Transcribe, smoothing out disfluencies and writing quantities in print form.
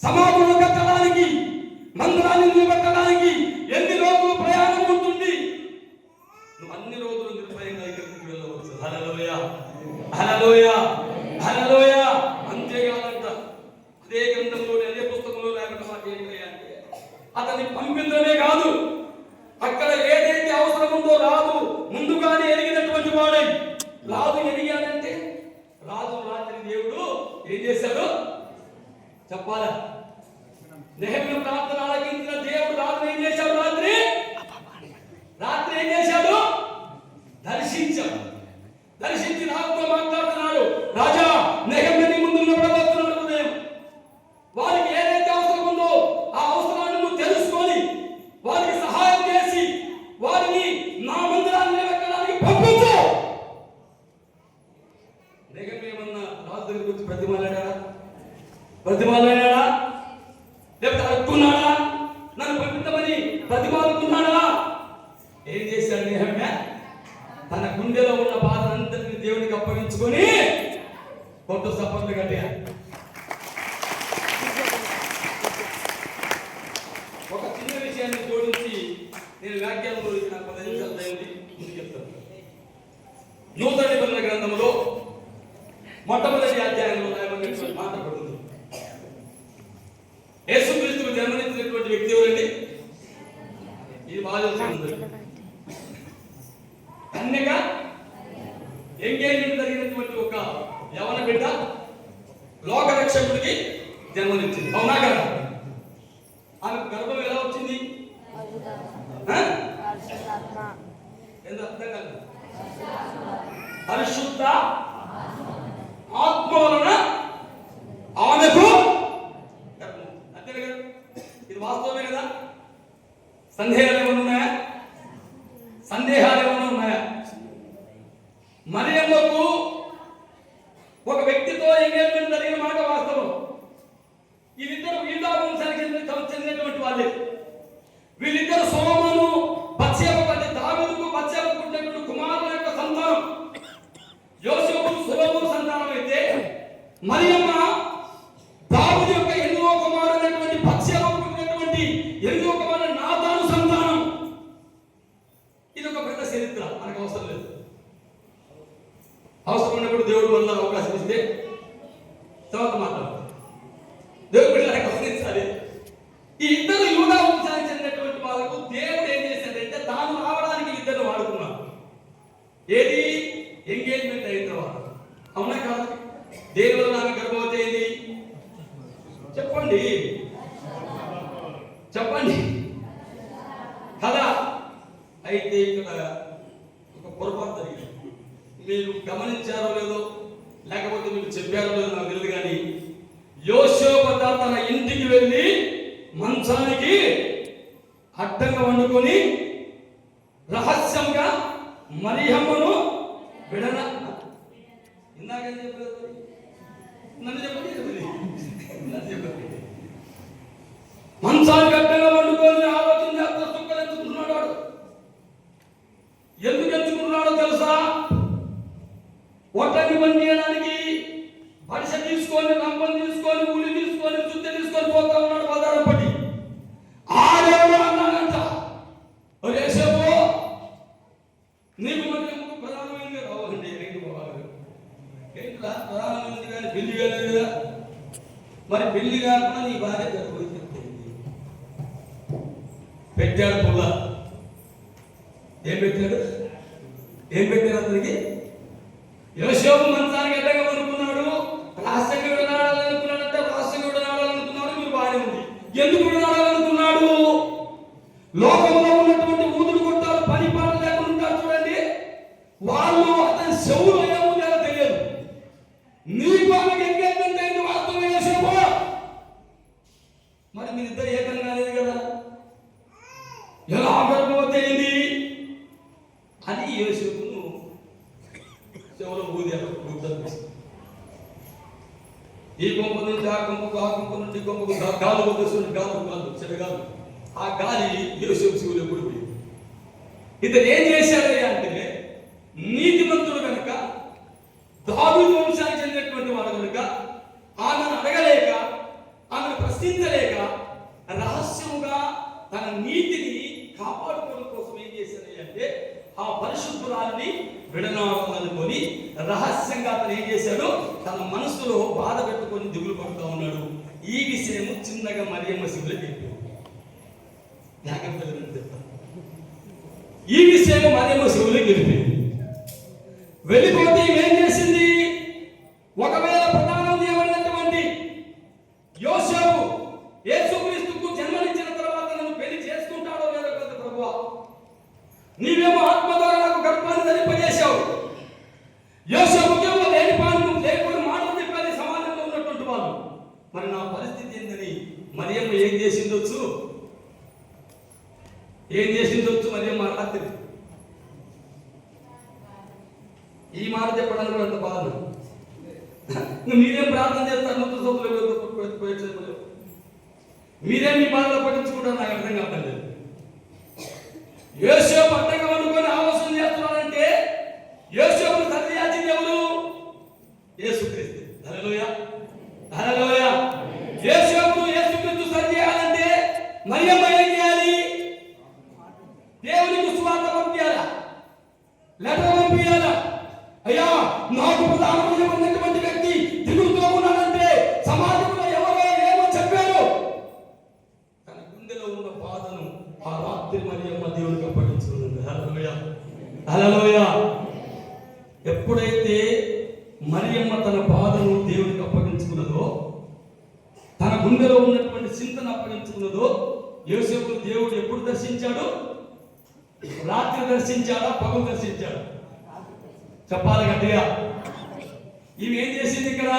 సమాధులు కట్టడానికి, మందిరాన్ని నిలబెట్టడానికి ఎన్ని రోజులు ప్రయాణం ఉంటుంది? నువ్వు అన్ని రోజులు నిర్భయంగా ఇక్కడికి వెళ్ళవచ్చు. హల్లెలూయా, హల్లెలూయా, హల్లెలూయా. అంతేకాదంట, అదే గ్రంథంలో అదే పుస్తకంలో లేకుండా మాట ఏంటంటే అతన్ని పంపించడమే కాదు, అక్కడ ఏదైతే అవసరం ఉందో రాజు ముందుగానే ఎరిగినటువంటి వాడే. రాజు ఎరిగాడంటే రాజు రాత్రి దేవుడు ఏం చేశాడు చెప్పాలా? నెహెమ్యా ప్రార్థన ఆలకించిన దేవుడు రాత్రి ఏం చేశాడు? రాత్రి ఏం చేశాడు? దర్శించాడు. దర్శించి రాజుతో మాట్లాడుతున్నాడు, రాజా నెహెమ్యా నీ ముందు నిలబడబోతున్నాడు ఉదయం. వారికి ఏదైతే అవసరం ఉందో ఆ అవసరాన్ని నువ్వు తెలుసుకొని వారికి సహాయం చేసి వారిని నా మందిరాన్ని నిలబెట్టడానికి పంపించు. నెహెమ్యా ఏమన్నా రాజు దగ్గర గురించి ప్రతిమాలాడా? ప్రతిమాలాడా? లేకపోతే అడుక్కున్నాడా? నన్ను పంపించమని ప్రతిమాలుకున్నాడా? ఏం చేశాడు నెహెమ్యా? తన గుండెలో ఉన్న బాధనంతటిని దేవునికి అప్పగించుకొని కొత్త సపర్లు కట్టాడు. ఒక చిన్న విషయాన్ని జోడించి నేను వ్యాఖ్యానంలో ఇచ్చిన 10 నిమిషాలు ముందుకు చెప్తాను. నూతన నిబంధన గ్రంథంలో మొట్టమొదటి అధ్యాయంలో రాయబడినటువంటి మాట పడుతుంది. యేసుక్రీస్తుకు జన్మనిచ్చినటువంటి వ్యక్తి ఎవరండి? ఇది బాగా తెలుస్తుంది. కన్యక ఎంగేజ్మెంట్ జరిగినటువంటి ఒక యవన బిడ్డ లోక రక్షకుడికి జన్మనిచ్చింది. అవునా కదా? ఆమెకు గర్భం ఎలా వచ్చింది? పరిశుద్ధ ఆత్మ వలన ఆమెకు గర్భం. అంతే కదా? ఇది వాస్తవమే కదా? సందేహాలు ఏమైనా ఉన్నాయా? సందేహాలు ఏమైనా ఉన్నాయా? మరియమ్మకు ఒక వ్యక్తితో ఎంగేజ్మెంట్ జరిగిన మాట వాస్తవం. వీళ్ళిద్దరు యూదా వంశానికి చెందినటువంటి వాళ్ళే. వీళ్ళిద్దరు సొలొమోను బత్షెబకు, దావీదుకు బత్షెబకు పుట్టినటువంటి కుమారుల యొక్క సంతానం. యోసేపు సొలొమోను సంతానం అయితే మరియమ్మ దావీదు యొక్క 8వ కుమారుడైనటువంటి బత్షెబకు పుట్టినటువంటి 8వ కుమారుడు నాతాను సంతానం. ఇది ఒక పెద్ద చరిత్ర, మనకు అవసరం లేదు. అవసరం ఉన్నప్పుడు దేవుడు వల్ల అవకాశం ఇస్తే తర్వాత మాట్లాడతాం. దేవుడు బిడ్డలకు గమనించాలి. ఈ ఇద్దరు యూదా వంశానికి చెందినటువంటి వాళ్ళకు దేవుడు ఏం చేశాడంటే తాను రావడానికి ఇద్దరు వాడుకున్నారు. ఏది? ఎంగేజ్మెంట్ అయిన తర్వాత. అవునా కాదు? దేని వల్ల నాకు గర్భవతి అయింది? చెప్పండి, చెప్పండి కదా? అయితే ఇక్కడ ఒక పొరపాటు జరిగింది. మీరు గమనించారో లేదో, లేకపోతే మీరు చెప్పారో లేదో నాకు తెలియదు, కానీ యోసేపు తన ఇంటికి వెళ్ళి మంచానికి అడ్డంగా వండుకొని రహస్యంగా మరియమ్మను విడన ఇందాక చెప్పలేదు. నన్ను చెప్పండి. మంచానికి అడ్డంగా వండుకొని ఆలోచన చేస్తా చుక్కలు ఎంచుకుంటున్నాడు. వాడు ఎందుకు ఎంచుకుంటున్నాడో తెలుసా? ఒట్టని పని చేయడానికి పడిస తీసుకొని, రంపం తీసుకొని, ఉలి తీసుకొని, చుట్టె తీసుకొని పోతా ఉన్నాడు బజారు పట్టి. ఆడేవాడు అన్నాడంట, యేసేపు నీకు మరి ప్రధానమైంది రావాలండి. ఏంట్రా ప్రధానమైంది కానీ పెళ్లి కాలేదుగా? మరి పెళ్లి కాకుండా నీ భార్య గర్భవతి పెట్టాడు. పుల్ల ఏం పెట్టాడు? ఏం పెట్టాడు అతనికి? యోసేపు మంచానికి అడ్డంగా అనుకున్నాడు. రహస్యంగా విడనాడాలనుకున్నాడంటే రహస్యంగా విడనాడాలనుకున్నాడు. మీరు బాగానే ఉంది. ఎందుకు విడనాడాలనుకున్నాడు? లోకంలో ఉన్నటువంటి ఊదులు కొట్టారు, పని పాట లేకుండా ఉంటారు చూడండి. వాళ్ళు అతని చెవులు ఏముందో తెలియదు. నీ బాగా ఎంగేజ్మెంట్ అయింది వాస్తవం యోసేపు. మరి మీరిద్దరు ఏకంగా లేదు కదా, ఎలా గర్భవతి అయింది అని యోసేపును చెవులో ఊదారు. ఈ కొంప నుంచి ఆ కొంపకు, ఆ కొంప నుంచి కొంపకు గాలి వద్దు, గాలి చెడగాలు. ఆ గాలి యోసేపు చెవులు ఎప్పుడు పోయింది. ఇతను ఏం చేశాడు అంటే నీతిమంతుడు కనుక, దావీదు వంశానికి చెందినటువంటి వాడు కనుక ఆమెను అడగలేక, ఆమెను ప్రశ్నించలేక రహస్యముగా తన నీతిని కాపాడుకోవడం కోసం ఏం చేశాడు అంటే ఆ పరిశుద్ధురాల్ని విడనాడాలనుకొని రహస్యంగా అతను ఏం చేశాడు, తన మనసులో బాధ పెట్టుకొని దిగులు పడుతూ ఉన్నాడు. ఈ విషయము చిన్నగా మరియమ్మ శివులు చెప్పాడు. ఈ విషయము మరియమ్మ శివులు గెలిపింది. వెళ్ళిపోతే ఏం చేసింది, ఒకవేళ ప్రధానం చేయబడినటువంటి యోసేపు యేసుక్రీస్తుకు జన్మనిచ్చిన తర్వాత నన్ను పెళ్లి చేసుకుంటాడో లేదో కదా ప్రభువా, నీవేమో ఆత్మ ద్వారా నాకు గర్భాన్ని ధరింపజేశావు, యోసేపుకేమో లేని పాలు లేకపోతే మాటలు చెప్పాలి సమాజంలో ఉన్నటువంటి వాళ్ళు, మరి నా పరిస్థితి ఏందని మరియమ్మ ఏం చేసిందొచ్చు మరియమ్మ రాత్రి ఈ మాట చెప్పడానికి కూడా అంత బాధ. మీరేం ప్రార్థన చేస్తారు, మొత్తం సోదరులు మీరేం మీ బాధలో పట్టించుకుంటారు, నాకు అర్థం కావట్లేదు. యోసేపు అడ్డంగా వండుకొని ఆలోచన చేస్తున్నారంటే యోసేపును సరిచేయాల్సింది ఎవరు? యేసుక్రీస్తు. హల్లెలూయా, హల్లెలూయా. యేసుక్రీస్తు సరిచేయాలంటే మరియమ్మ ఏం చేయాలి? దేవునికి సువార్త పంపించాలా, లెటర్ పంపించాలా? అయ్యా, నాకు ప్రధానమైనటువంటి వ్యక్తి దిగులుతో ఉన్నాడంటే సమాజంలో ఎవరో ఏమో చెప్పారు. తన గుండెలో ఉన్న బాధను ఆ రాత్రి మరియమ్మ దేవునికి అప్పగించుకున్నది. హల్లెలూయా, హల్లెలూయా. ఎప్పుడైతే మరియమ్మ తన బాధను దేవునికి అప్పగించుకున్నదో, తన గుండెలో ఉన్నటువంటి చింతను అప్పగించుకున్నదో, యోసేపును దేవుడు ఎప్పుడు దర్శించాడు? రాత్రి దర్శించాడా, పగలు దర్శించాడా? చెప్పాలి గట్టిగా. ఇవి ఏం చేసింది ఇక్కడ?